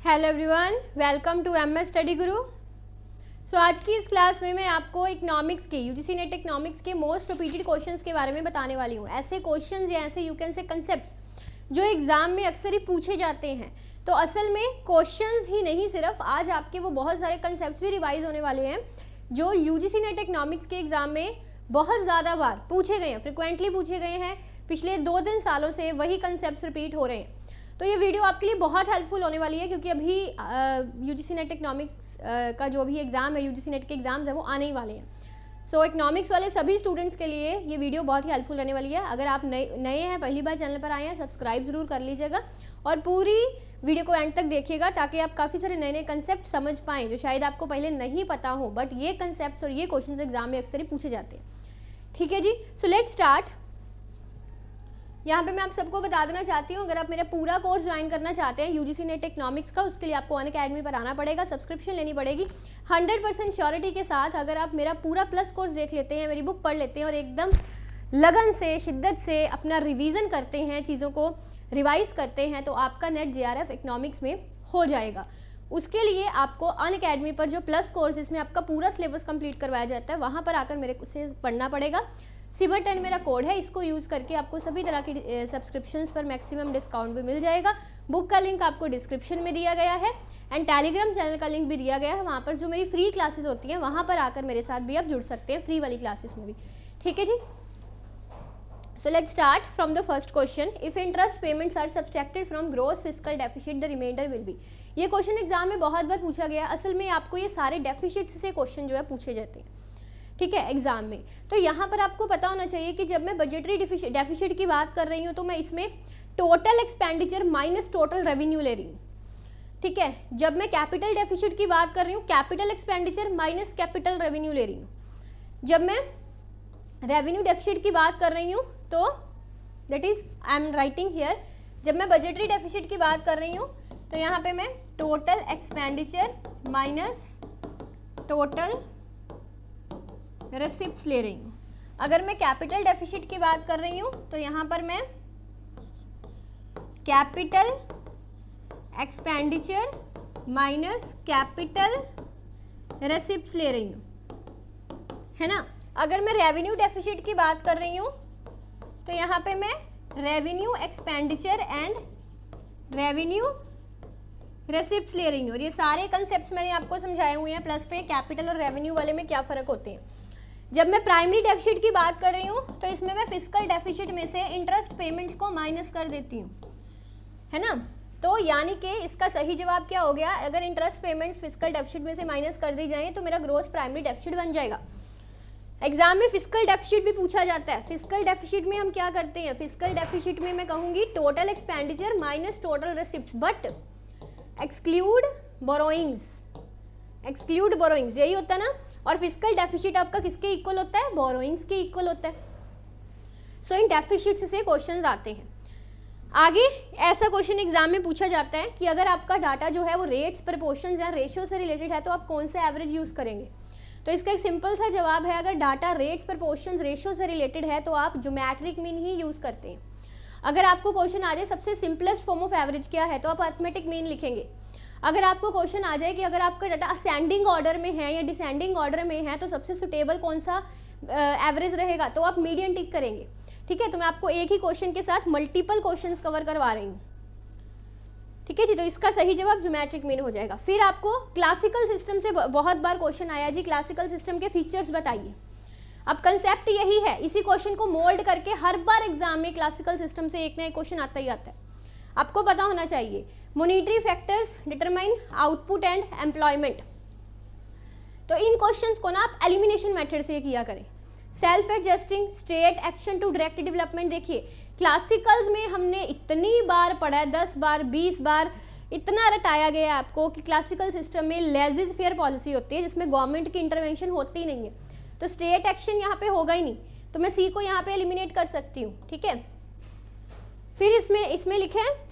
Hello everyone, welcome to MS study Guru. So आज की इस क्लास में मैं आपको इकोनॉमिक्स के यूजीसी नेट इकोनॉमिक्स के मोस्ट रिपीटेड क्वेश्चंस के बारे में बताने वाली हूँ। ऐसे क्वेश्चंस या ऐसे यू कैन से कंसेप्ट्स जो एग्जाम में अक्सर ही पूछे जाते हैं। तो असल में क्वेश्चंस ही नहीं, सिर्फ आज आपके वो बहुत सारे कंसेप्ट्स भी रिवाइज होने वाले हैं जो यूजीसी नेट इकोनॉमिक्स के एग्जाम में बहुत ज़्यादा बार पूछे गए हैं, फ्रिक्वेंटली पूछे गए हैं। पिछले 2-3 सालों से वही कंसेप्ट्स रिपीट हो रहे हैं। तो ये वीडियो आपके लिए बहुत हेल्पफुल होने वाली है क्योंकि अभी यूजीसी नेट इकोनॉमिक्स का जो भी एग्ज़ाम है, यूजीसी नेट के एग्ज़ाम्स हैं वो आने ही वाले हैं। सो इकोनॉमिक्स वाले सभी स्टूडेंट्स के लिए ये वीडियो बहुत ही हेल्पफुल रहने वाली है। अगर आप नए हैं, पहली बार चैनल पर आए हैं, सब्सक्राइब ज़रूर कर लीजिएगा और पूरी वीडियो को एंड तक देखिएगा ताकि आप काफ़ी सारे नए नए कंसेप्ट समझ पाएँ जो शायद आपको पहले नहीं पता हो, बट ये कंसेप्ट और ये क्वेश्चन एग्जाम में अक्सर ही पूछे जाते हैं। ठीक है जी, सो लेट्स स्टार्ट। यहाँ पे मैं आप सबको बता देना चाहती हूँ, अगर आप मेरा पूरा कोर्स ज्वाइन करना चाहते हैं यूजीसी नेट इकोनॉमिक्स का, उसके लिए आपको अनअकैडमी पर आना पड़ेगा, सब्सक्रिप्शन लेनी पड़ेगी 100% श्योरिटी के साथ। अगर आप मेरा पूरा प्लस कोर्स देख लेते हैं, मेरी बुक पढ़ लेते हैं और एकदम लगन से, शिद्दत से अपना रिवीजन करते हैं, चीज़ों को रिवाइज करते हैं, तो आपका नेट JRF इकोनॉमिक्स में हो जाएगा। उसके लिए आपको अनअकैडमी पर जो प्लस कोर्स जिसमें आपका पूरा सिलेबस कंप्लीट करवाया जाता है, वहाँ पर आकर मेरे से पढ़ना पड़ेगा। सिबर 10 मेरा कोड है, इसको यूज़ करके आपको सभी तरह की सब्सक्रिप्शंस पर मैक्सिमम डिस्काउंट भी मिल जाएगा। बुक का लिंक आपको डिस्क्रिप्शन में दिया गया है एंड टेलीग्राम चैनल का लिंक भी दिया गया है। वहाँ पर जो मेरी फ्री क्लासेस होती हैं वहाँ पर आकर मेरे साथ भी आप जुड़ सकते हैं, फ्री वाली क्लासेस में भी। ठीक है जी, so let's start from the first question. If interest payments are subtracted from gross fiscal deficit the remainder will be. ये क्वेश्चन एग्जाम में बहुत बार पूछा गया। असल में आपको ये सारे डेफिसिट से क्वेश्चन जो है पूछे जाते हैं, ठीक है, एग्जाम में। तो यहाँ पर आपको पता होना चाहिए कि जब मैं बजटरी डेफिसिट की बात कर रही हूँ तो मैं इसमें total expenditure minus total revenue ले रही हूँ। ठीक है, जब मैं कैपिटल डेफिसिट की बात कर रही हूँ, capital expenditure minus capital revenue ले रही हूँ। जब मैं रेवेन्यू डेफिसिट की बात कर रही हूँ तो that is I am writing here, जब मैं बजटरी डेफिसिट की बात कर रही हूँ तो यहाँ पे मैं total expenditure minus total receipts ले रही हूँ। अगर मैं कैपिटल डेफिसिट की बात कर रही हूँ तो यहाँ पर मैं capital expenditure minus capital receipts ले रही हूँ, है ना। अगर मैं रेवेन्यू डेफिसिट की बात कर रही हूँ तो यहाँ पे मैं revenue expenditure and revenue receipts ले रही हूँ। और ये सारे कंसेप्ट्स मैंने आपको समझाए हुए हैं प्लस पे कैपिटल और रेवेन्यू वाले में क्या फ़र्क होते हैं। जब मैं प्राइमरी डेफिसिट की बात कर रही हूँ तो इसमें मैं फिस्कल डेफिसिट में से इंटरेस्ट पेमेंट्स को माइनस कर देती हूँ, है ना। तो यानी कि इसका सही जवाब क्या हो गया, अगर इंटरेस्ट पेमेंट्स फिस्कल डेफिसिट में से माइनस कर दी जाए तो मेरा ग्रॉस प्राइमरी डेफिसिट बन जाएगा। एग्जाम में फिस्कल डेफिसिट भी पूछा जाता है। फिस्कल डेफिसिट में हम क्या करते हैं, फिस्कल डेफिसिट में मैं कहूँगी total expenditure minus total receipts but exclude borrowings, exclude borrowings, यही होता है ना। और फिस्कल डेफिसिट आपका किसके इक्वल होता है, बोरोइंग्स के इक्वल होता है। सो इन डेफिसिट से क्वेश्चंस आते हैं। आगे ऐसा क्वेश्चन एग्जाम में पूछा जाता है कि अगर आपका डाटा जो है वो रेट्स, प्रपोर्शंस या रेशियो से रिलेटेड है तो आप कौन सा एवरेज यूज़ करेंगे। तो इसका एक सिंपल सा जवाब है, अगर डाटा रेट्स, प्रपोर्शंस, रेशियो से रिलेटेड है तो आप ज्योमेट्रिक मीन ही यूज़ करते हैं। अगर आपको क्वेश्चन आ जाए सबसे सिंपलेस्ट फॉर्म ऑफ एवरेज क्या है तो आप अरिथमेटिक मीन लिखेंगे। अगर आपको क्वेश्चन आ जाए कि अगर आपका डाटा असेंडिंग ऑर्डर में है या डिसेंडिंग ऑर्डर में है तो सबसे सुटेबल कौन सा एवरेज रहेगा, तो आप मीडियन टिक करेंगे। ठीक है, तो मैं आपको एक ही क्वेश्चन के साथ मल्टीपल क्वेश्चंस कवर करवा रही हूँ। ठीक है जी, तो इसका सही जवाब ज्योमेट्रिक मीन हो जाएगा। फिर आपको क्लासिकल सिस्टम से बहुत बार क्वेश्चन आया जी, क्लासिकल सिस्टम के फीचर्स बताइए। अब कंसेप्ट यही है, इसी क्वेश्चन को मोल्ड करके हर बार एग्जाम में क्लासिकल सिस्टम से एक ना एक क्वेश्चन आता ही आता है। आपको पता होना चाहिए monetary factors determine output and employment. तो इन क्वेश्चंस को ना आप एलिमिनेशन मेथड से किया करें। Self adjusting state action to direct development, देखिए क्लासिकल्स में हमने इतनी बार पढ़ा है, 10 बार 20 बार इतना रटाया गया है आपको कि क्लासिकल सिस्टम में लेजिज फेयर पॉलिसी होती है जिसमें गवर्नमेंट की इंटरवेंशन होती ही नहीं है, तो स्टेट एक्शन यहाँ पे होगा ही नहीं, तो मैं सी को यहाँ पे एलिमिनेट कर सकती हूँ। ठीक है, फिर इसमें लिखे हैं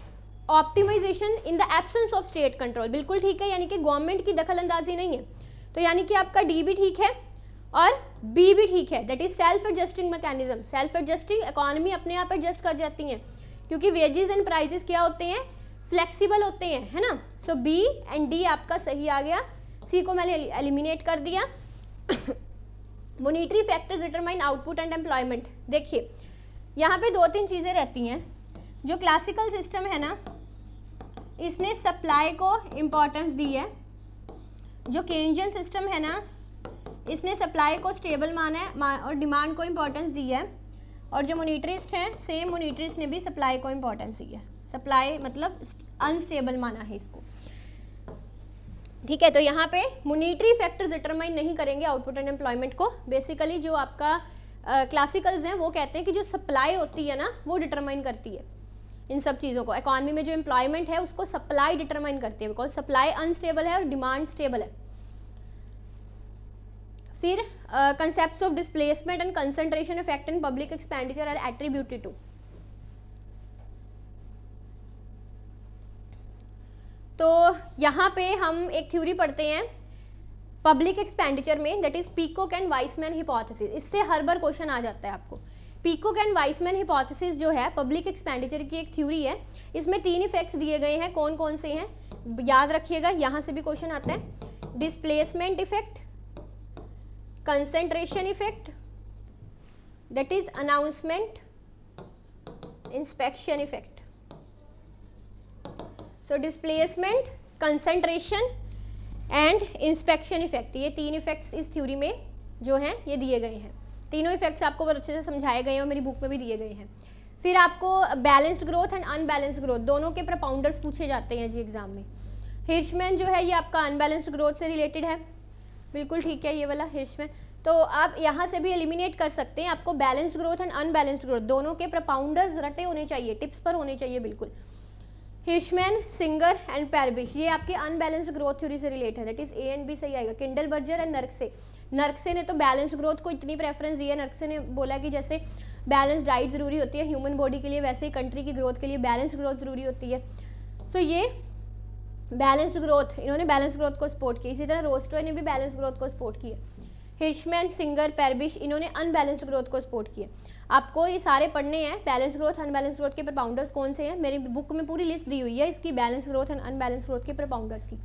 optimisation in the absence of state control, बिल्कुल ठीक है, यानी कि गवर्नमेंट की दखल अंदाजी नहीं है, तो यानी कि आपका डी भी ठीक है और बी भी ठीक है, that is self adjusting mechanism. Self adjusting, economy अपने आप एडजस्ट कर जाती है क्योंकि वेजेस एंड प्राइजेस क्या होते हैं, फ्लेक्सिबल होते हैं, है ना। सो बी एंड डी आपका सही आ गया, सी को मैंने एलिमिनेट कर दिया। Monetary factors determine output and employment. देखिए यहाँ पे 2-3 चीज़ें रहती हैं। जो क्लासिकल सिस्टम है ना, इसने सप्लाई को इम्पोर्टेंस दी है। जो केन्जियन सिस्टम है ना, इसने सप्लाई को स्टेबल माना है और डिमांड को इम्पोर्टेंस दी है। और जो मॉनिटरिस्ट हैं, सेम मॉनिटरिस्ट ने भी सप्लाई को इम्पोर्टेंस दी है। सप्लाई मतलब अनस्टेबल माना है इसको, ठीक है। तो यहाँ पे मॉनिटरी फैक्टर्स डिटरमाइन नहीं करेंगे आउटपुट एंड एम्प्लॉयमेंट को। बेसिकली जो आपका क्लासिकल्स हैं वो कहते हैं कि जो सप्लाई होती है ना वो डिटरमाइन करती है इन सब चीज़ों को। इकॉनमी में जो एम्प्लॉयमेंट है उसको सप्लाई डिटरमाइन करती है, बिकॉज सप्लाई अनस्टेबल है और डिमांड स्टेबल है। फिर concepts of displacement and concentration effect in public expenditure are attributed to. तो यहाँ पे हम एक थ्योरी पढ़ते हैं पब्लिक एक्सपेंडिचर में, that is Peacock and Wiseman hypothesis. इससे हर बार क्वेश्चन आ जाता है आपको। पीकॉक एंड वाइसमैन हिपोथेसिस जो है पब्लिक एक्सपेंडिचर की एक थ्योरी है। इसमें 3 इफेक्ट्स दिए गए हैं। कौन कौन से हैं याद रखिएगा, यहाँ से भी क्वेश्चन आता है। Displacement effect, concentration effect, that is announcement, inspection effect. So displacement, concentration and inspection effect, ये 3 इफेक्ट्स इस थ्योरी में जो हैं ये दिए गए हैं। तीनों इफेक्ट्स आपको बहुत अच्छे से समझाए गए हैं और मेरी बुक में भी दिए गए हैं। फिर आपको balanced growth and unbalanced growth दोनों के प्रपाउंडर्स पूछे जाते हैं जी एग्जाम में। हिर्शमैन जो है ये आपका अनबैलेंस्ड ग्रोथ से रिलेटेड है, बिल्कुल ठीक है ये वाला हिर्शमैन। तो आप यहाँ से भी एलिमिनेट कर सकते हैं। आपको balanced growth and unbalanced growth दोनों के प्रपाउंडर्स रटे होने चाहिए, टिप्स पर होने चाहिए बिल्कुल। हिर्शमैन, सिंगर एंड पैरबिश ये आपकी अनबैलेंस्ड ग्रोथ थ्योरी से रिलेटेड है, that is A and B सही आएगा। किंडलबर्जर एंड नर्कसे। नर्कसे ने तो बैलेंस्ड ग्रोथ को इतनी प्रेफरेंस दी है। नर्कसे ने बोला कि जैसे बैलेंस डाइट ज़रूरी होती है ह्यूमन बॉडी के लिए, वैसे ही कंट्री की ग्रोथ के लिए बैलेंस्ड ग्रोथ ज़रूरी होती है। सो ये बैलेंस्ड ग्रोथ, इन्होंने बैलेंस ग्रोथ को सपोर्ट किया। इसी तरह रोस्ट्रॉय ने भी बैलेंस ग्रोथ को सपोर्ट किया। हिर्शमैन, सिंगर, पैरबिश इन्होंने अनबैलेंस्ड ग्रोथ को सपोर्ट किया। आपको ये सारे पढ़ने हैं। बैलेंस ग्रोथ, अनबैलेंस ग्रोथ के प्रपाउंडर्स कौन से हैं, मेरी बुक में पूरी लिस्ट दी हुई है इसकी, balance growth and unbalance growth के प्रपाउंडर्स की,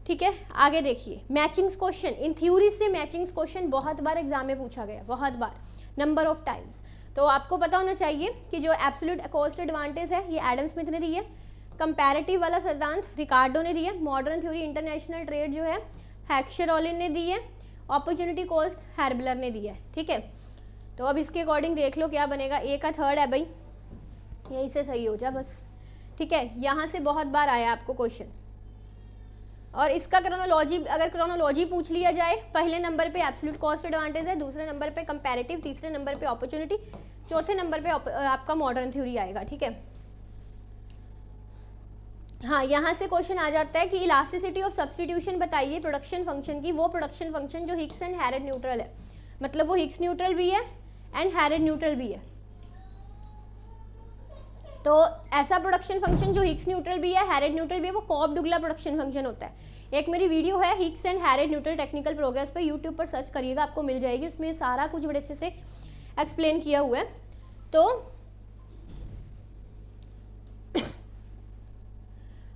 ठीक है। आगे देखिए मैचिंग्स क्वेश्चन। इन थ्योरीज से मैचिंग्स क्वेश्चन बहुत बार एग्जाम में पूछा गया, बहुत बार, नंबर ऑफ टाइम्स। तो आपको पता होना चाहिए कि जो एब्सोल्यूट कॉस्ट एडवांटेज है ये एडम स्मिथ ने दी है। कंपैरेटिव वाला सिद्धांत रिकार्डो ने दिया। मॉडर्न थ्योरी इंटरनेशनल ट्रेड जो है हैक्शर-ओलिन ने दी है। अपॉर्चुनिटी कॉस्ट हैर्बलर ने दिया है, ठीक है। तो अब इसके अकॉर्डिंग देख लो क्या बनेगा। ए का थर्ड है भाई, यहीं से सही हो जा बस, ठीक है। यहाँ से बहुत बार आया आपको क्वेश्चन। और इसका क्रोनोलॉजी, अगर क्रोनोलॉजी पूछ लिया जाए, पहले नंबर पे एब्सोल्यूट कॉस्ट एडवांटेज है, दूसरे नंबर पे कंपैरेटिव, तीसरे नंबर पे अपॉर्चुनिटी, चौथे नंबर पे आपका मॉडर्न थ्योरी आएगा, ठीक है। हाँ, यहाँ से क्वेश्चन आ जाता है कि इलास्टिसिटी ऑफ सब्सटीट्यूशन बताइए प्रोडक्शन फंक्शन की। वो प्रोडक्शन फंक्शन जो हिग्स एंड हैरेड न्यूट्रल है, मतलब वो हिग्स न्यूट्रल भी है एंड हैरेड न्यूट्रल भी है। तो ऐसा प्रोडक्शन फंक्शन जो हिग्स न्यूट्रल भी है, हैरेड न्यूट्रल भी है, वो कॉब-डुगला प्रोडक्शन फंक्शन होता है। एक मेरी वीडियो है Hicks and Harrod neutral technical progress पे, यूट्यूब पर सर्च करिएगा आपको मिल जाएगी, उसमें सारा कुछ बड़े अच्छे से एक्सप्लेन किया हुआ है। तो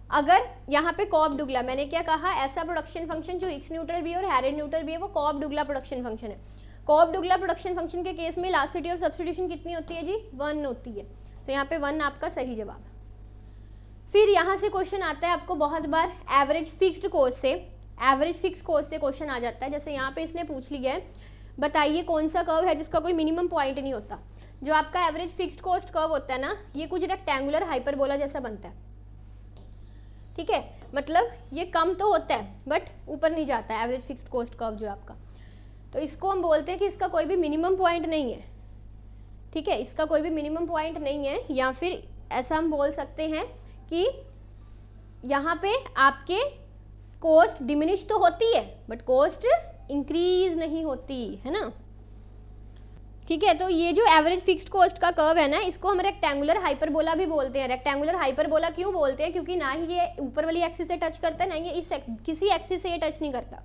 अगर यहाँ पे कॉब-डुगला, मैंने क्या कहा, ऐसा प्रोडक्शन फंक्शन जो हिग्स न्यूट्रल भी है और हैरेड न्यूट्रल भी है, वो कॉब-डुगला प्रोडक्शन फंक्शन है। कॉब-डुगला प्रोडक्शन फंक्शन के केस में इलास्टिसिटी ऑफ सब्सटीट्यूशन कितनी होती है जी, 1 होती है। तो यहाँ पे 1 आपका सही जवाब है। फिर यहाँ से क्वेश्चन आता है आपको बहुत बार एवरेज फिक्स्ड कॉस्ट से, एवरेज फिक्स कॉस्ट से क्वेश्चन आ जाता है। जैसे यहाँ पे इसने पूछ लिया है, बताइए कौन सा कर्व है जिसका कोई मिनिमम पॉइंट नहीं होता। जो आपका एवरेज फिक्स्ड कॉस्ट कर्व होता है ना, ये कुछ रेक्टेंगुलर हाइपरबोला जैसा बनता है, ठीक है। मतलब ये कम तो होता है बट ऊपर नहीं जाता है, एवरेज फिक्स्ड कॉस्ट कर्व जो आपका। तो इसको हम बोलते हैं कि इसका कोई भी मिनिमम पॉइंट नहीं है, ठीक है। इसका कोई भी मिनिमम पॉइंट नहीं है, या फिर ऐसा हम बोल सकते हैं कि यहाँ पे आपके कॉस्ट डिमिनिश तो होती है बट कॉस्ट इंक्रीज नहीं होती है ना, ठीक है। तो ये जो एवरेज फिक्स्ड कॉस्ट का कर्व है ना, इसको हम रेक्टेंगुलर हाइपरबोला भी बोलते हैं। रेक्टेंगुलर हाइपरबोला क्यों बोलते हैं, क्योंकि ना ही ये ऊपर वाली एक्सिस से टच करता है, ना ये इस किसी एक्सिस से ये टच नहीं करता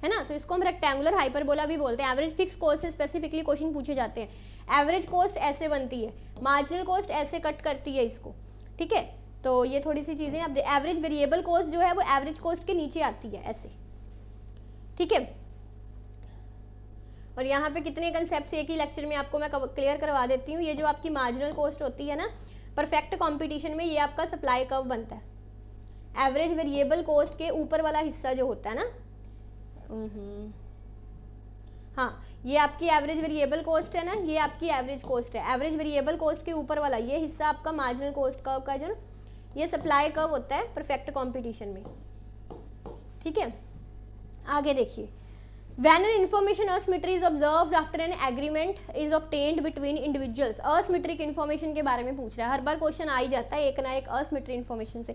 है ना। सो इसको हम रेक्टेंगुलर हाइपरबोला भी बोलते हैं। एवरेज फिक्स कॉस्ट से स्पेसिफिकली क्वेश्चन पूछे जाते हैं। एवरेज कॉस्ट ऐसे बनती है, मार्जिनल कॉस्ट ऐसे कट करती है इसको, ठीक है। तो ये थोड़ी सी चीज़ें, अब एवरेज वेरिएबल कॉस्ट जो है वो एवरेज कॉस्ट के नीचे आती है ऐसे, ठीक है। और यहाँ पे कितने कंसेप्ट एक ही लेक्चर में आपको मैं क्लियर करवा देती हूँ। ये जो आपकी मार्जिनल कॉस्ट होती है ना परफेक्ट कंपटीशन में, ये आपका सप्लाई कर्व बनता है। एवरेज वेरिएबल कॉस्ट के ऊपर वाला हिस्सा जो होता है ना, हाँ ये आपकी एवरेज वेरिएबल कॉस्ट है ना, ये आपकी एवरेज कॉस्ट है। एवरेज वेरिएबल कॉस्ट के ऊपर वाला ये हिस्सा आपका मार्जिनल कॉस्ट कर्व का जो ये सप्लाई कर्व होता है परफेक्ट कंपटीशन में, ठीक है। आगे देखिए, When an information asymmetry is observed after an agreement is obtained between individuals, asymmetric information के बारे में पूछ रहा है। हर बार क्वेश्चन आ ही जाता है एक ना एक asymmetric information से।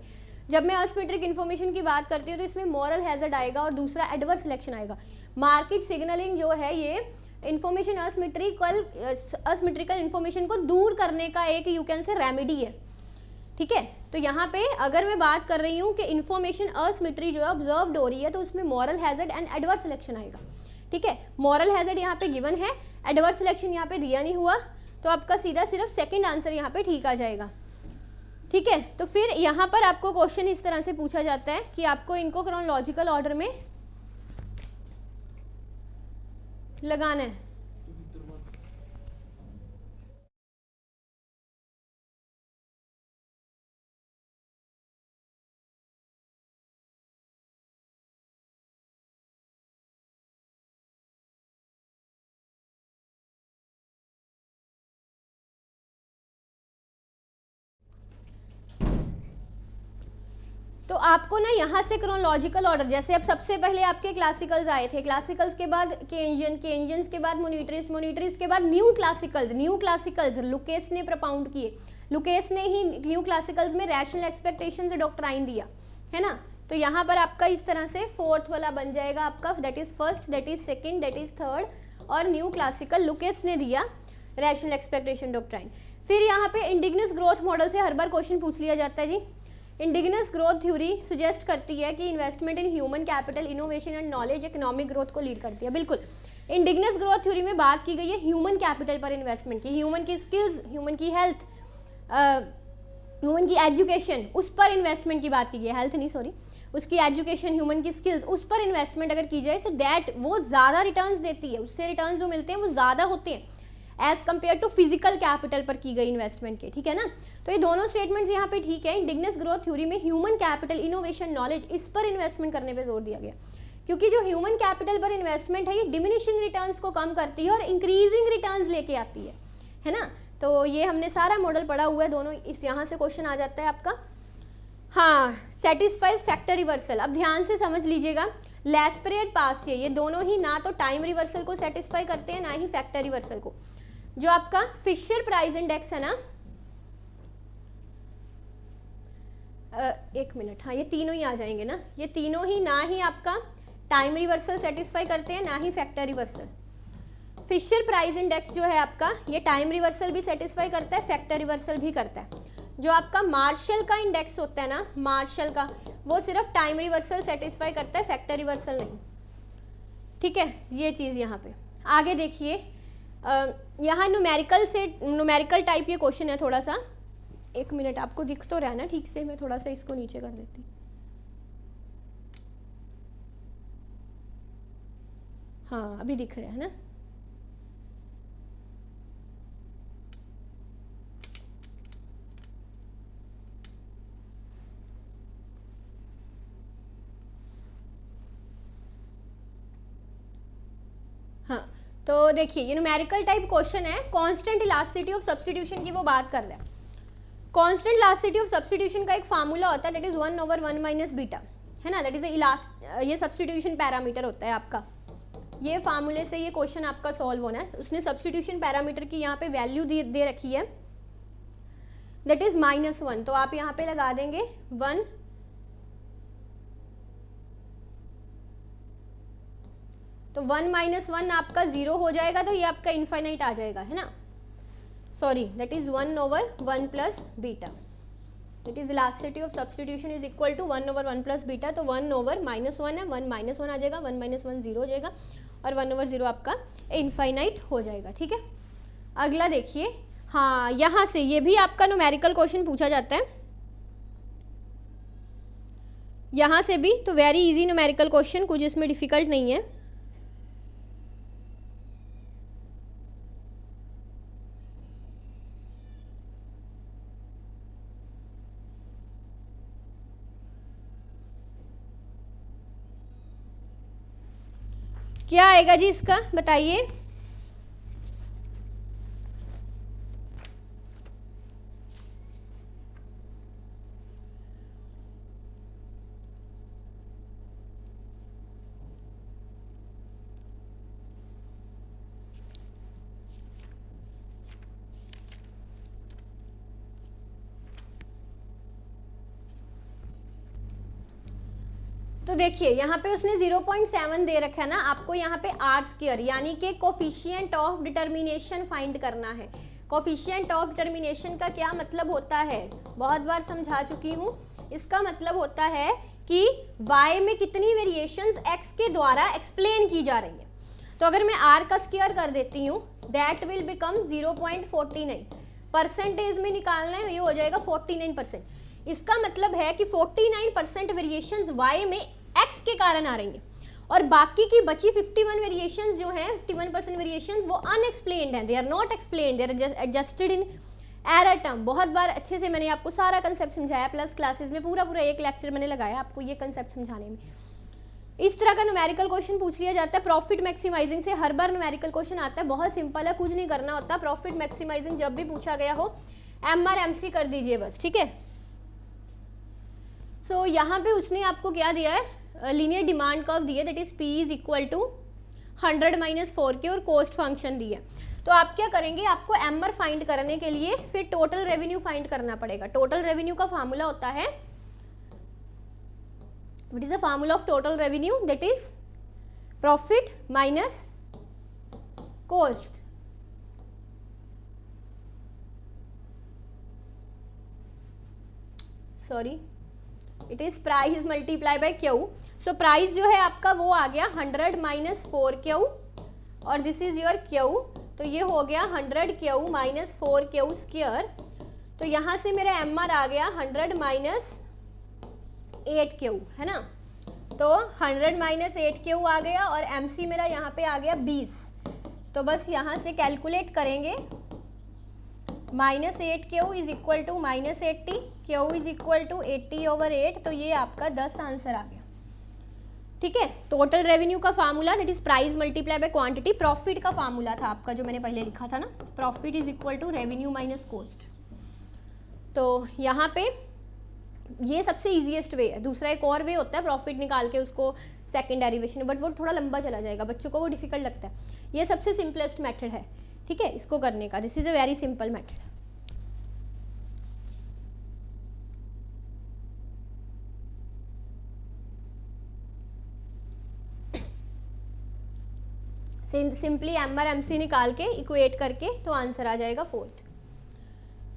जब मैं asymmetric information की बात करती हूँ तो इसमें moral hazard आएगा और दूसरा adverse selection आएगा। मार्केट सिग्नलिंग जो है ये इंफॉर्मेशन asymmetrical इंफॉर्मेशन को दूर करने का एक यू कैन से रेमेडी है, ठीक है। तो यहाँ पे अगर मैं बात कर रही हूँ कि इन्फॉर्मेशन असिमेट्री जो है ऑब्जर्व्ड हो रही है तो उसमें moral hazard and adverse selection आएगा, ठीक है। मॉरल हैजर्ड यहाँ पे गिवन है, एडवर्स सिलेक्शन यहाँ पे दिया नहीं हुआ, तो आपका सीधा सिर्फ सेकंड आंसर यहाँ पे ठीक आ जाएगा, ठीक है। तो फिर यहाँ पर आपको क्वेश्चन इस तरह से पूछा जाता है कि आपको इनको क्रोनोलॉजिकल ऑर्डर में लगाना है। तो आपको ना यहाँ से क्रोनोलॉजिकल ऑर्डर, जैसे अब सबसे पहले आपके क्लासिकल्स आए थे, क्लासिकल्स के बाद केंजियंस के बाद मोनिटरिस्ट के बाद न्यू क्लासिकल्स लुकेस ने प्रपाउंड किए। लुकेस ने ही न्यू क्लासिकल्स में रैशनल एक्सपेक्टेशन से डॉक्ट्राइन दिया है ना। तो यहाँ पर आपका इस तरह से फोर्थ वाला बन जाएगा आपका, that is first, that is second, that is third, और न्यू क्लासिकल लुकेस ने दिया रैशनल एक्सपेक्टेशन डॉक्ट्राइन। फिर यहाँ पे इंडिजिनस ग्रोथ मॉडल से हर बार क्वेश्चन पूछ लिया जाता है जी। इंडिजिनस ग्रोथ थ्योरी सुजेस्ट करती है कि investment in human capital, innovation and knowledge economic growth को लीड करती है। बिल्कुल, इंडिजिनस ग्रोथ थ्योरी में बात की गई है ह्यूमन कैपिटल पर इन्वेस्टमेंट की, ह्यूमन की स्किल्स, ह्यूमन की हेल्थ, ह्यूमन की एजुकेशन, उस पर इन्वेस्टमेंट की बात की गई है। हेल्थ नहीं, सॉरी, उसकी एजुकेशन, ह्यूमन की स्किल्स, उस पर इन्वेस्टमेंट अगर की जाए सो दैट वो ज़्यादा रिटर्न्स देती है, उससे रिटर्न्स जो मिलते हैं वो ज़्यादा होते हैं as compare to physical capital पर की गई इन्वेस्टमेंट के, ठीक है ना। तो ये दोनों स्टेटमेंट्स यहाँ पे ठीक है। इंडिजिनस ग्रोथ थ्योरी में ह्यूमन कैपिटल, इनोवेशन, नॉलेज, इस पर इन्वेस्टमेंट करने पे जोर दिया गया, क्योंकि जो ह्यूमन कैपिटल पर इन्वेस्टमेंट है ये डिमिनिशिंग रिटर्न्स को कम करती है और इंक्रीजिंग रिटर्न्स लेके आती है ना। तो ये हमने सारा मॉडल पढ़ा हुआ है, दोनों इस यहाँ से क्वेश्चन आ जाता है आपका। हाँ, सेटिस्फाइज फैक्टर रिवर्सल, अब ध्यान से समझ लीजिएगा, लेस पीरियड पास से ये दोनों ही ना तो टाइम रिवर्सल को सेटिस्फाई करते हैं ना ही फैक्टर रिवर्सल को। जो आपका फिशर प्राइस इंडेक्स है ना, एक मिनट, हाँ ये तीनों ही आ जाएंगे ना, ये तीनों ही ना ही आपका टाइम रिवर्सल सेटिस्फाई करते हैं ना ही factor reversal. Fisher price index जो है आपका ये टाइम रिवर्सल भी सेटिस्फाई करता है, फैक्टर रिवर्सल भी करता है। जो आपका मार्शल का इंडेक्स होता है ना, मार्शल का, वो सिर्फ टाइम रिवर्सल सेटिस्फाई करता है, फैक्टर रिवर्सल नहीं, ठीक है। ये चीज़ यहाँ पे आगे देखिए, यहाँ न्यूमेरिकल टाइप ये क्वेश्चन है थोड़ा सा, एक मिनट, आपको दिख तो रहा है ना ठीक से, मैं थोड़ा सा इसको नीचे कर देती हूँ। हाँ अभी दिख रहा है ना। हाँ तो देखिए, ये न्यूमेरिकल टाइप क्वेश्चन है, कांस्टेंट इलास्टिसिटी ऑफ सब्स्टिट्यूशन की वो बात कर रहा है। कांस्टेंट इलास्टिसिटी ऑफ सब्स्टिट्यूशन का एक फार्मूला होता है, दैट इज 1/1 माइनस बीटा, है ना, दैट इज ये सब्स्टिट्यूशन पैरामीटर होता है आपका। ये फार्मूले से ये क्वेश्चन आपका सॉल्व होना है। उसने सब्स्टिट्यूशन पैरामीटर की यहाँ पे वैल्यू दे रखी है, दैट इज -1, तो आप यहाँ पे लगा देंगे 1, तो 1 - 1 आपका 0 हो जाएगा, तो ये आपका इनफाइनाइट आ जाएगा, है ना, sorry, that is 1/1 plus beta, that is elasticity of substitution is equal to 1/1 plus beta. तो 1/-1 है, 1 - 1 आ जाएगा, 1 - 1 0 हो जाएगा, और 1/0 आपका इनफाइनाइट हो जाएगा, ठीक है। अगला देखिए, हाँ यहाँ से ये भी आपका न्यूमेरिकल क्वेश्चन पूछा जाता है। यहाँ से भी तो वेरी इजी न्यूमेरिकल क्वेश्चन, कुछ इसमें डिफिकल्ट नहीं है। क्या आएगा जी इसका, बताइए। तो देखिए यहाँ पे उसने 0.7 दे रखा है ना, आपको यहाँ पे आर स्क्वायर यानी कि कोफिशिएंट ऑफ डिटर्मिनेशन फाइंड करना है। कोफिशिएंट ऑफ डिटर्मिनेशन का क्या मतलब होता है, बहुत बार समझा चुकी हूँ। इसका मतलब होता है कि y में कितनी वेरिएशंस x के द्वारा एक्सप्लेन की जा रही है। तो अगर मैं r का स्क्वायर कर देती हूँ, दैट विल बिकम 0.49। परसेंटेज में निकालना है, ये हो जाएगा 49%। इसका मतलब है कि 49% वेरिएशंस y में x के कारण आ रही हैं और बाकी की बची 51 वेरिएशंस जो हैं, 51% वेरिएशंस वो अनएक्सप्लेन्ड हैं, they are not explained, they are adjusted in error term. बहुत बार अच्छे से मैंने आपको सारा कंसेप्ट समझाया, प्लस क्लासेस में पूरा एक लेक्चर मैंने लगाया आपको ये कंसेप्ट समझाने में। इस तरह का न्यूमेरिकल क्वेश्चन पूछ लिया जाता है। प्रॉफिट मैक्सिमाइजिंग से हर बार न्यूमेरिकल क्वेश्चन आता है, बहुत सिंपल है, कुछ नहीं करना होता। प्रॉफिट मैक्सिमाइजिंग जब भी पूछा गया हो MR MC कर दीजिए बस, ठीक है। सो यहाँ पे उसने आपको क्या दिया है, लीनियर डिमांड कर्व दिया, that is P is equal to 100 - 4K और कॉस्ट फंक्शन दिया। तो आप क्या करेंगे, आपको MR फाइंड करने के लिए फिर टोटल रेवेन्यू फाइंड करना पड़ेगा। टोटल रेवेन्यू का फार्मूला होता है, what is the formula of total revenue, that is profit minus cost. Sorry, it is price multiply bye Q. So price जो है आपका वो आ गया 100 - 4Q और दिस इज योर क्यू, तो ये हो गया 100Q - 4Q स्क्वायर। तो यहाँ से मेरा MR आ गया 100 - 8Q, है ना। तो 100 - 8Q आ गया और MC मेरा यहाँ पे आ गया 20। तो बस यहाँ से कैलकुलेट करेंगे, -8Q is equal to -80, Q is equal to 80/8। तो ये आपका 10 आंसर आ गया, ठीक है। टोटल रेवेन्यू का formula that is price multiply by quantity. Profit का फार्मूला था आपका जो मैंने पहले लिखा था ना, profit is equal to revenue minus cost. तो यहाँ पे ये सबसे इजीएस्ट वे है। दूसरा एक और वे होता है प्रॉफिट निकाल के उसको सेकंड डेरिवेशन, बट वो थोड़ा लंबा चला जाएगा, बच्चों को वो डिफिकल्ट लगता है। ये सबसे सिंपलेस्ट मेथड है, ठीक है, इसको करने का। This is a very simple method. Simply MR MC निकाल के इक्वेट करके तो आंसर आ जाएगा 4th।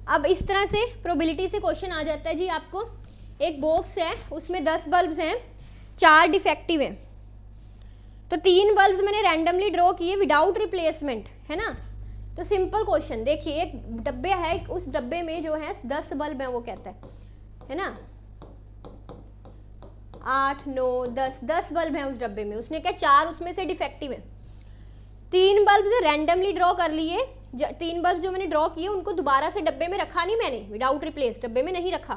अब इस तरह से प्रोबेबिलिटी से क्वेश्चन आ जाता है जी। आपको एक बॉक्स है, उसमें 10 बल्ब्स हैं, 4 डिफेक्टिव हैं। तो 3 बल्ब्स मैंने रैंडमली ड्रॉ किए विदाउट रिप्लेसमेंट, है ना। तो सिंपल क्वेश्चन देखिए, एक डब्बे है, उस डब्बे में जो है 10 बल्ब है, वो कहता है ना 8 9 10 बल्ब हैं उस डब्बे में। उसने क्या 4 उसमें से डिफेक्टिव है। 3 बल्ब रैंडमली ड्रॉ कर लिए। 3 बल्ब जो मैंने ड्रॉ किए उनको दोबारा से डब्बे में रखा नहीं मैंने, विदाउट रिप्लेस डब्बे में नहीं रखा।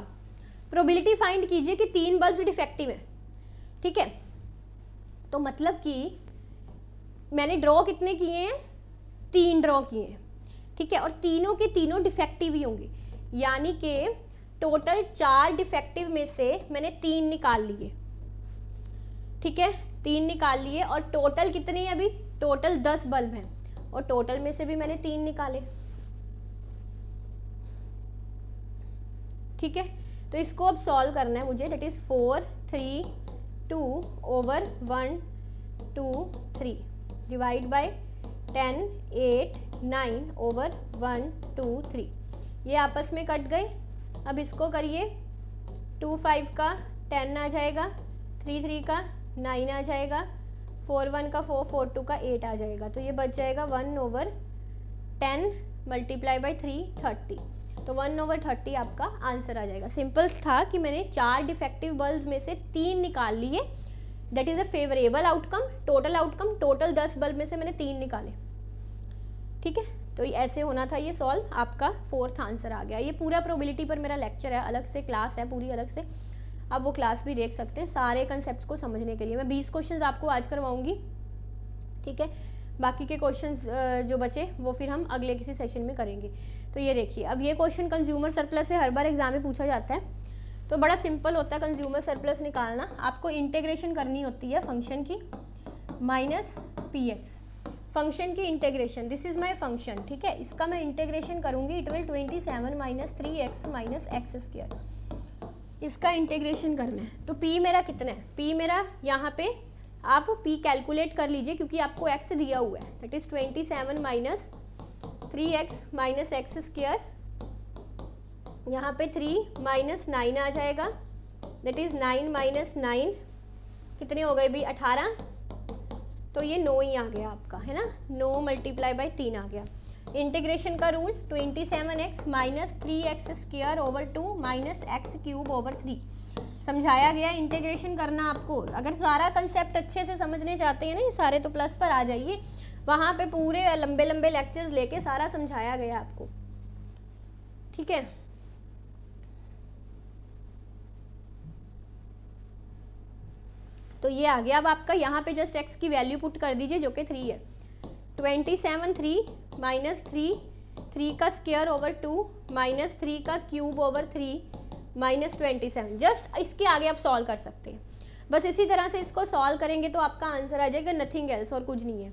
प्रोबेबिलिटी फाइंड कीजिए कि 3 बल्ब डिफेक्टिव है, ठीक है। तो मतलब कि मैंने ड्रॉ कितने किए हैं, 3 ड्रॉ किए हैं, ठीक है, और तीनों के तीनों डिफेक्टिव ही होंगे, यानी कि टोटल 4 डिफेक्टिव में से मैंने 3 निकाल लिए, ठीक है, 3 निकाल लिए। और टोटल कितने हैं अभी, टोटल 10 बल्ब हैं और टोटल में से भी मैंने 3 निकाले, ठीक है। तो इसको अब सॉल्व करना है मुझे, that is 4 3 2 over 1 2 3 divide by 10 8 9 over 1 2 3। ये आपस में कट गए। अब इसको करिए, 2 5 का 10 आ जाएगा, 3 3 का 9 आ जाएगा, 4 1 का 4 4 2 का 8 आ जाएगा। तो ये बच जाएगा 1 ओवर 10 मल्टीप्लाई बाई 3 30। तो 1/30 आपका आंसर आ जाएगा। सिंपल था कि मैंने 4 डिफेक्टिव बल्ब में से 3 निकाल लिए, that is a favourable outcome. Total 10 bulb में से मैंने 3 निकाले, ठीक है। तो ऐसे होना था ये सॉल्व, आपका 4th आंसर आ गया। ये पूरा प्रोबेबिलिटी पर मेरा लेक्चर है, अलग से क्लास है पूरी अलग से, आप वो क्लास भी देख सकते हैं सारे कंसेप्ट को समझने के लिए। मैं 20 क्वेश्चंस आपको आज करवाऊंगी, ठीक है। बाकी के क्वेश्चंस जो बचे वो फिर हम अगले किसी सेशन में करेंगे। तो ये देखिए, अब ये क्वेश्चन कंज्यूमर सरप्लस से हर बार एग्जाम में पूछा जाता है, तो बड़ा सिंपल होता है कंज्यूमर सरप्लस निकालना। आपको इंटीग्रेशन करनी होती है फंक्शन की माइनस px, फंक्शन की integration. This is my function, ठीक है। इसका मैं इंटीग्रेशन करूंगी, it will 27 minus 3x minus x square, इसका इंटीग्रेशन करना है। तो p मेरा कितना है, p मेरा यहाँ पे आप p कैलकुलेट कर लीजिए क्योंकि आपको x दिया हुआ है, that is 27 minus 3x minus x square, यहाँ पे 3 माइनस 9 आ जाएगा, दैट इज 9 माइनस 9 कितने हो गए भी 18, तो ये 9 ही आ गया आपका, है ना। 9 मल्टीप्लाई बाई 3 आ गया। इंटीग्रेशन का rule 27x minus 3x square over 2 minus x cube over 3 समझाया गया। इंटीग्रेशन करना आपको, अगर सारा कंसेप्ट अच्छे से समझने चाहते हैं ना, ये सारे तो प्लस पर आ जाइए, वहाँ पे पूरे लंबे लंबे लेक्चर्स लेके सारा समझाया गया आपको, ठीक है। तो ये आ गया। अब आपका यहाँ पे जस्ट x की वैल्यू पुट कर दीजिए जो कि 3 है। 27 3 माइनस 3 का स्क्वायर ओवर 2 माइनस 3 का क्यूब ओवर 3 माइनस 27, जस्ट इसके आगे आप सॉल्व कर सकते हैं। बस इसी तरह से इसको सॉल्व करेंगे तो आपका आंसर आ जाएगा, नथिंग एल्स, और कुछ नहीं है,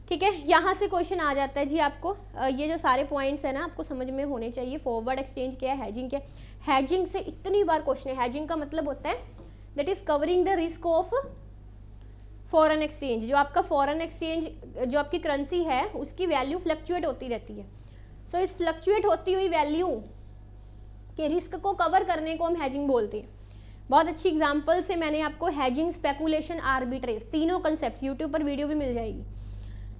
ठीक है। यहाँ से क्वेश्चन आ जाता है जी आपको, ये जो सारे पॉइंट्स है ना आपको समझ में होने चाहिए। फॉरवर्ड एक्सचेंज क्या है, हैजिंग क्या है। हैजिंग से इतनी बार क्वेश्चन है, हैजिंग का मतलब होता है that is covering the risk of foreign exchange. जो आपका फॉरेन एक्सचेंज, जो आपकी करेंसी है उसकी वैल्यू फ्लक्चुएट होती रहती है। सो इस फ्लक्चुएट होती हुई वैल्यू के रिस्क को कवर करने को हम हैजिंग बोलते हैं। बहुत अच्छी एग्जांपल से मैंने आपको हैजिंग, स्पेकुलेशन, आर्बिट्रेज, तीनों कंसेप्ट यूट्यूब पर वीडियो भी मिल जाएगी,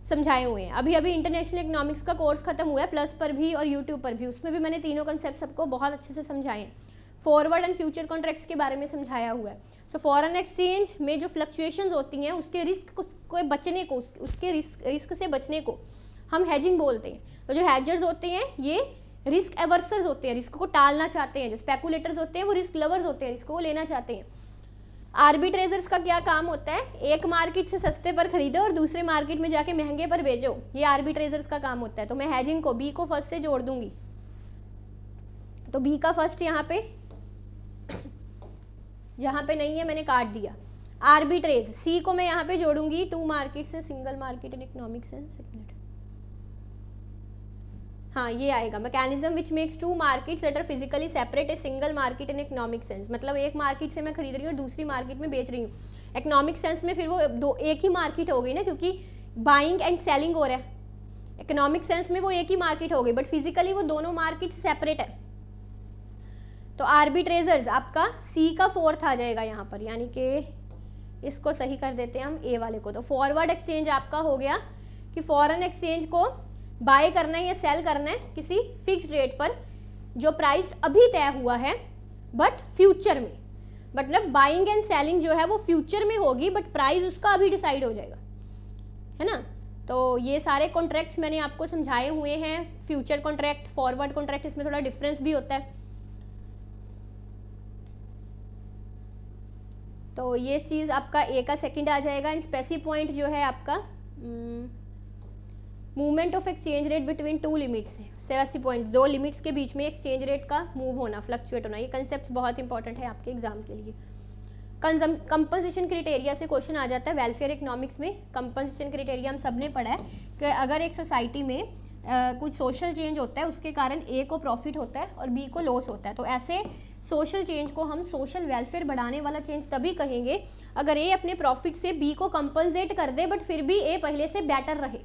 समझाए हुए हैं। अभी अभी इंटरनेशनल इकोनॉमिक्स का कोर्स खत्म हुआ है, प्लस पर भी और यूट्यूब पर भी, उसमें भी मैंने तीनों कंसेप्ट सबको बहुत अच्छे से समझाए हैं। फॉरवर्ड एंड फ्यूचर कॉन्ट्रैक्ट्स के बारे में समझाया हुआ है। सो फॉरेन एक्सचेंज में जो फ्लक्चुएशंस होती हैं उसके रिस्क को बचने को, उसके रिस्क से बचने को हम हैजिंग बोलते हैं। तो जो हैजर्स होते हैं ये रिस्क एवर्सर्स होते हैं, रिस्क को टालना चाहते हैं। जो स्पेकुलेटर्स होते हैं वो रिस्क लवर्स होते हैं, रिस्क को लेना चाहते हैं। आर्बिट्रेजर्स का क्या काम होता है, एक मार्केट से सस्ते पर खरीदो और दूसरे मार्केट में जाके महंगे पर बेचो, ये आर्बिट्रेजर्स का काम होता है। तो मैं हैजिंग को बी को फर्स्ट से जोड़ दूंगी, तो बी का फर्स्ट यहाँ पे, जहाँ पे नहीं है मैंने काट दिया। आर्बिट्रेज सी को मैं यहाँ पे जोड़ूंगी, 2 मार्केट से single market in economic sense. हाँ ये आएगा, mechanism which makes 2 markets that are physically separate a single market in economic sense. मतलब एक मार्केट से मैं खरीद रही हूँ दूसरी मार्केट में बेच रही हूँ। इकोनॉमिक सेंस में फिर वो एक ही मार्केट हो गई ना, क्योंकि बाइंग एंड सेलिंग हो रहा है। इकोनॉमिक सेंस में वो एक ही मार्केट हो गई, बट फिजिकली वो दोनों मार्केट सेपरेट है। तो आर्बिट्रेजर्स आपका सी का 4th आ जाएगा यहाँ पर, यानी कि इसको सही कर देते हैं हम ए वाले को। तो फॉरवर्ड एक्सचेंज आपका हो गया कि फॉरेन एक्सचेंज को बाय करना है या सेल करना है किसी फिक्स्ड रेट पर, जो प्राइस अभी तय हुआ है बट फ्यूचर में, मतलब बाइंग एंड सेलिंग जो है वो फ्यूचर में होगी बट प्राइस उसका अभी डिसाइड हो जाएगा, है ना। तो ये सारे कॉन्ट्रैक्ट्स मैंने आपको समझाए हुए हैं। फ्यूचर कॉन्ट्रैक्ट, फॉरवर्ड कॉन्ट्रैक्ट, इसमें थोड़ा डिफरेंस भी होता है। तो ये चीज़ आपका ए का सेकंड आ जाएगा। एंड स्पेसिफिक पॉइंट जो है आपका movement of exchange rate between 2 limits है। 70 पॉइंट, 2 लिमिट्स के बीच में एक्सचेंज रेट का मूव होना, फ्लक्चुएट होना, ये कंसेप्ट बहुत इंपॉर्टेंट है आपके एग्जाम के लिए। कंपनसेशन क्राइटेरिया से क्वेश्चन आ जाता है वेलफेयर इकोनॉमिक्स में। कंपनसेशन क्राइटेरिया हम सब ने पढ़ा है कि अगर एक सोसाइटी में कुछ सोशल चेंज होता है उसके कारण ए को प्रॉफिट होता है और बी को लॉस होता है, तो ऐसे सोशल चेंज को हम सोशल वेलफेयर बढ़ाने वाला चेंज तभी कहेंगे अगर ए अपने प्रॉफिट से बी को कंपनसेट कर दे बट फिर भी ए पहले से बेटर रहे।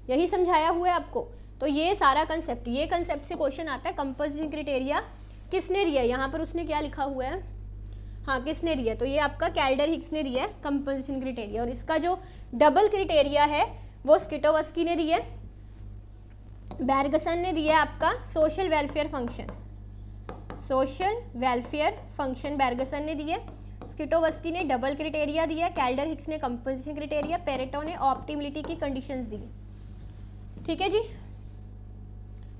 यही समझाया हुआ है आपको। तो ये सारा कंसेप्ट, ये कंसेप्ट से क्वेश्चन आता है। कंपनसेशन क्राइटेरिया किसने दिया है, यहाँ पर उसने क्या लिखा हुआ है, हाँ किसने दिया, तो ये आपका कैल्डर हिक्स ने दिया है कंपनसेशन क्राइटेरिया। और इसका जो डबल क्राइटेरिया है वो स्किटोवस्की ने दिया है। बेर्गसन ने दिया आपका social welfare function, social welfare function Bergson ने दिया। स्किटोवस्की ने डबल क्राइटेरिया दिया, कैल्डर हिक्स ने कंपोजिशन क्राइटेरिया, पेरेटो ने ऑप्टिमिलिटी की कंडीशंस दी। ठीक है जी।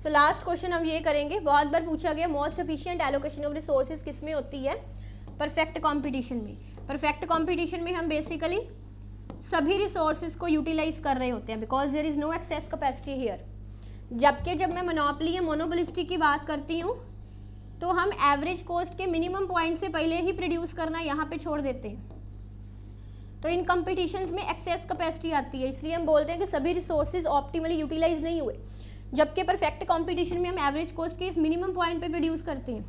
सो लास्ट क्वेश्चन हम ये करेंगे, बहुत बार पूछा गया most efficient allocation of resources किस में होती है? परफेक्ट कंपटीशन में। परफेक्ट कंपटीशन में हम बेसिकली सभी रिसोर्सेज को यूटिलाइज कर रहे होते हैं, because there is no excess capacity here. जबकि जब मैं मोनोपोली या मोनोपोलिस्टी की बात करती हूँ तो हम एवरेज कॉस्ट के मिनिमम पॉइंट से पहले ही प्रोड्यूस करना यहाँ पे छोड़ देते हैं। तो इन कंपटीशंस में एक्सेस कैपेसिटी आती है, इसलिए हम बोलते हैं कि सभी रिसोर्सेज ऑप्टिमली यूटिलाइज नहीं हुए। जबकि परफेक्ट कंपटीशन में हम एवरेज कॉस्ट के इस मिनिमम पॉइंट पे प्रोड्यूस करते हैं,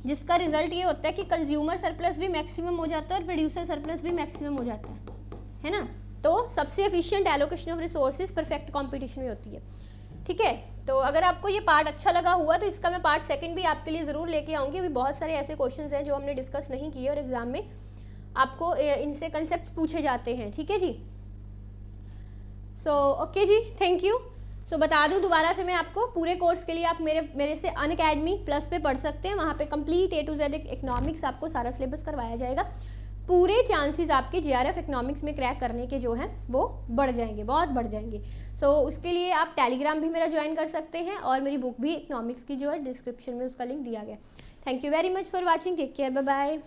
जिसका रिजल्ट ये होता है कि कंज्यूमर सरप्लस भी मैक्सिमम हो जाता है और प्रोड्यूसर सरप्लस भी मैक्सिमम हो जाता है ना। तो सबसे efficient allocation of resources perfect competition में होती है। ठीक है, तो अगर आपको ये पार्ट अच्छा लगा हुआ तो इसका मैं पार्ट सेकंड भी आपके लिए ज़रूर लेके आऊँगी। अभी बहुत सारे ऐसे क्वेश्चंस हैं जो हमने डिस्कस नहीं किए और एग्जाम में आपको इनसे कंसेप्ट पूछे जाते हैं। ठीक है जी। सो ओके जी, थैंक यू। सो बता दूं दोबारा से मैं आपको, पूरे कोर्स के लिए आप मेरे से अनअकैडमी प्लस पे पढ़ सकते हैं। वहाँ पे complete A to Z economics आपको सारा सिलेबस करवाया जाएगा। पूरे चांसेस आपके JRF इकोनॉमिक्स में क्रैक करने के जो हैं वो बढ़ जाएंगे, बहुत बढ़ जाएंगे। सो उसके लिए आप टेलीग्राम भी मेरा ज्वाइन कर सकते हैं और मेरी बुक भी इकोनॉमिक्स की जो है डिस्क्रिप्शन में उसका लिंक दिया गया। Thank you very much for watching, take care, bye bye.